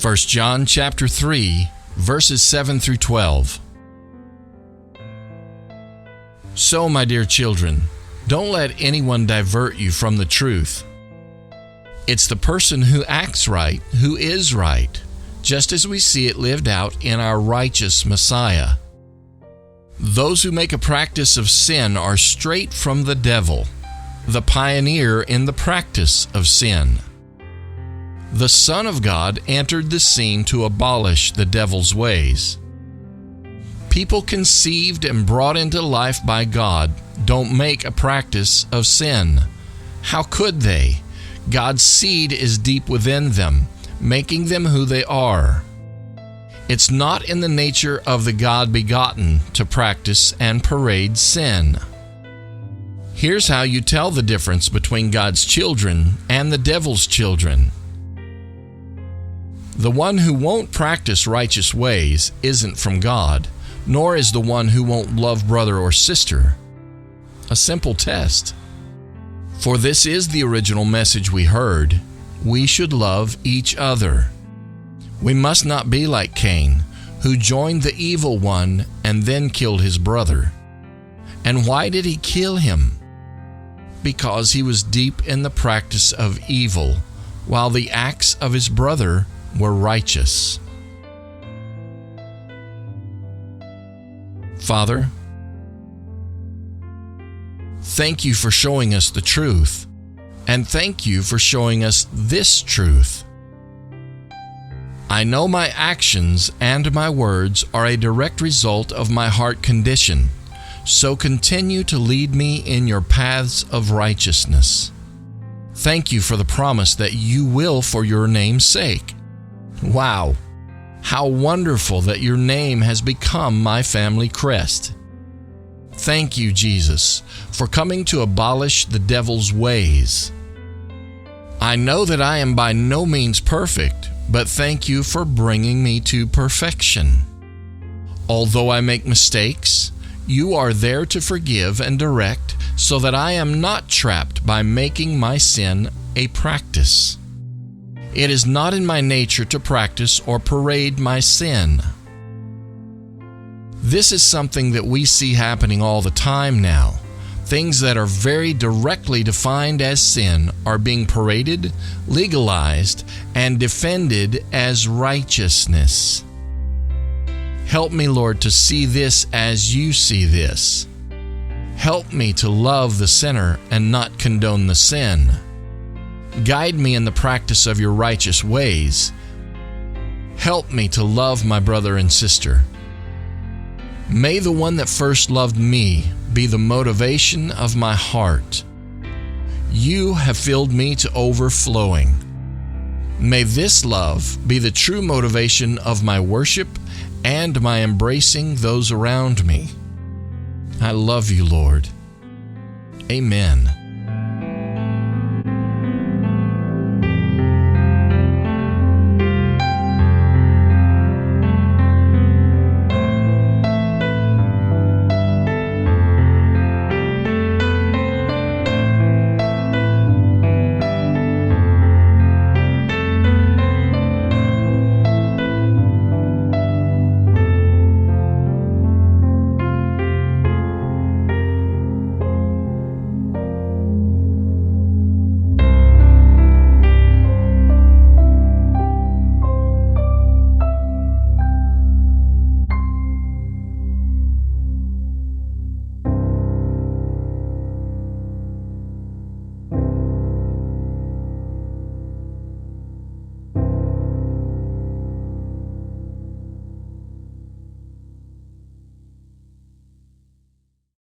1 John chapter 3, verses 7 through 12. So, my dear children, don't let anyone divert you from the truth. It's the person who acts right who is right, just as we see it lived out in our righteous Messiah. Those who make a practice of sin are straight from the devil, the pioneer in the practice of sin. The Son of God entered the scene to abolish the devil's ways. People conceived and brought into life by God don't make a practice of sin. How could they? God's seed is deep within them, making them who they are. It's not in the nature of the God-begotten to practice and parade sin. Here's how you tell the difference between God's children and the devil's children. The one who won't practice righteous ways isn't from God, nor is the one who won't love brother or sister. A simple test. For this is the original message we heard: we should love each other. We must not be like Cain, who joined the evil one and then killed his brother. And why did he kill him? Because he was deep in the practice of evil, while the acts of his brother were righteous. Father, thank you for showing us the truth, and thank you for showing us this truth. I know my actions and my words are a direct result of my heart condition, so continue to lead me in your paths of righteousness. Thank you for the promise that you will for your name's sake. Wow! How wonderful that your name has become my family crest. Thank you, Jesus, for coming to abolish the devil's ways. I know that I am by no means perfect, but thank you for bringing me to perfection. Although I make mistakes, you are there to forgive and direct so that I am not trapped by making my sin a practice. It is not in my nature to practice or parade my sin. This is something that we see happening all the time now. Things that are very directly defined as sin are being paraded, legalized, and defended as righteousness. Help me, Lord, to see this as you see this. Help me to love the sinner and not condone the sin. Guide me in the practice of your righteous ways. Help me to love my brother and sister. May the one that first loved me be the motivation of my heart. You have filled me to overflowing. May this love be the true motivation of my worship and my embracing those around me. I love you, Lord. Amen.